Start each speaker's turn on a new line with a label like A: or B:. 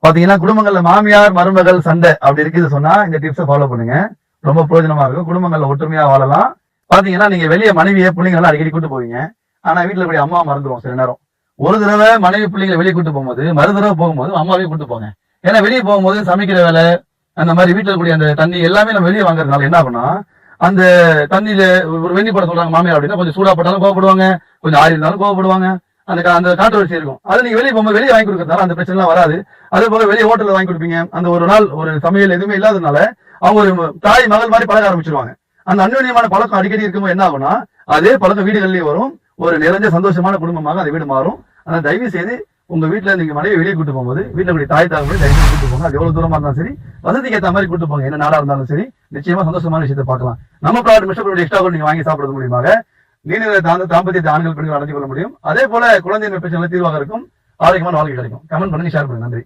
A: பாத்தீங்கன்னா குடும்பங்கள்ல மாமியார் மருமகள் சண்டை அப்படி இருக்குது சொன்னா இந்த டிப்ஸை ஃபாலோ பண்ணுங்க. ரொம்ப பிரயோஜனமா இருக்கும். குடும்பங்கள்ல ஒற்றுமையா வாழலாம். பாத்தீங்கன்னா நீங்க வெளியே மனைவியை பிள்ளைங்க எல்லாம் அடிக்கடி கூட்டு போவீங்க. ஆனா வீட்டுல கூடிய அம்மா மறந்துடும் சில நேரம். ஒரு தடவை மனைவி பிள்ளைங்களை வெளியே கூட்டு போகும்போது மறு தடவை போகும்போது அம்மாவையும் கூட்டு போங்க. ஏன்னா வெளியே போகும்போது சமைக்கிற வேலை அந்த மாதிரி வீட்டுல கூடிய அந்த தண்ணி எல்லாமே நம்ம வெளியே வாங்குறதுனால என்ன ஆகும்னா அந்த தண்ணியில ஒரு வெண்ணி போட சொல்றாங்க மாமியார் அப்படின்னா கொஞ்சம் சூடா போட்டாலும் கோவப்படுவாங்க, கொஞ்சம் ஆறி இருந்தாலும் கோவப்படுவாங்க. அந்த கான்ட்ரவர்சி இருக்கும். அது நீங்க வெளியே போகும்போது வெளியே வாங்கி கொடுக்கறதுனால அந்த பிரச்சனை எல்லாம் வராது. அதே போல வெளியே ஹோட்டல்ல வாங்கி கொடுப்பீங்க. அந்த ஒரு நாள் ஒரு சமையல் எதுவுமே இல்லாததுனால அவங்க ஒரு தாய் மகள் மாதிரி பழக ஆரம்பிச்சிருவாங்க. அந்த அந்யோன்யமான பழக்கம் அடிக்கடி இருக்கும்போது என்ன ஆகும்னா அதே பழக்கம் வீடுகள்லயும் வரும். ஒரு நிறைஞ்ச சந்தோஷமான குடும்பமாக அந்த வீடு மாறும். ஆனா தயவு செய்து உங்க வீட்டுல நீங்க மனைவி வெளியே கூட்டு போகும்போது வீட்டுல கூடிய தாய் தாங்க தயவு செய்து கூட்டு போங்க. அது எவ்வளவு தூரமா இருந்தாலும் சரி, வசதிக்கு ஏற்ற மாதிரி கூட்டு போங்க. என்ன நாடா இருந்தாலும் சரி, நிச்சயமா சந்தோஷமான விஷயத்தை பார்க்கலாம். நம்ம ப்ராடக்ட் மிஸ்டர் எக்ஸ்ட்ரா நீங்க வாங்கி சாப்பிடுறது மூலியமாக நீண்ட தாம்பத்தியத்தை ஆண்கள் பெண்கள் அடைஞ்சு கொள்ள முடியும். அதே போல குழந்தைகள் பிரச்சனை தீர்வாக இருக்கும். ஆரோக்கியமான வாழ்க்கை கிடைக்கும். கமெண்ட் பண்ணுங்க, ஷேர் பண்ணுங்க. நன்றி.